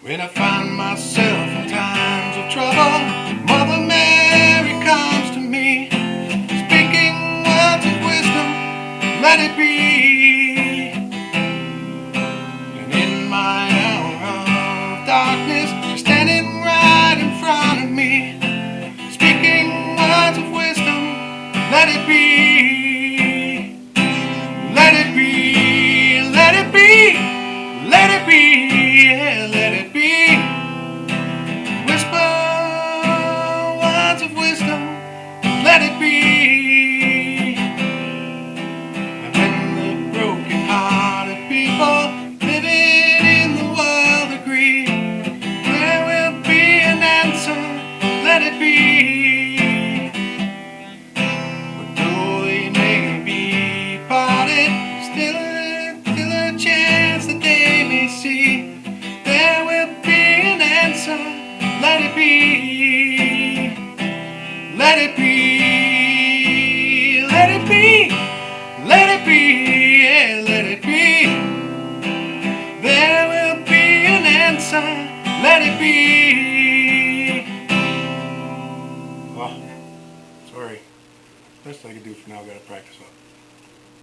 When I find myself in times of trouble, Mother Mary comes to me, speaking words of wisdom, let it be. And in my hour of darkness, she's standing right in front of me, speaking words of wisdom, let it be. Let it be, let it be, let it be, yeah, let it be. Whisper words of wisdom, let it be. And when the broken-hearted people living in the world agree, there will be an answer, let it be. But though they may be parted, still a chance that they may see, there will be an answer, let it be. Let it be, let it be, let it be, yeah, let it be. There will be an answer, let it be. Oh, sorry. Best I can do for now, I gotta practice up.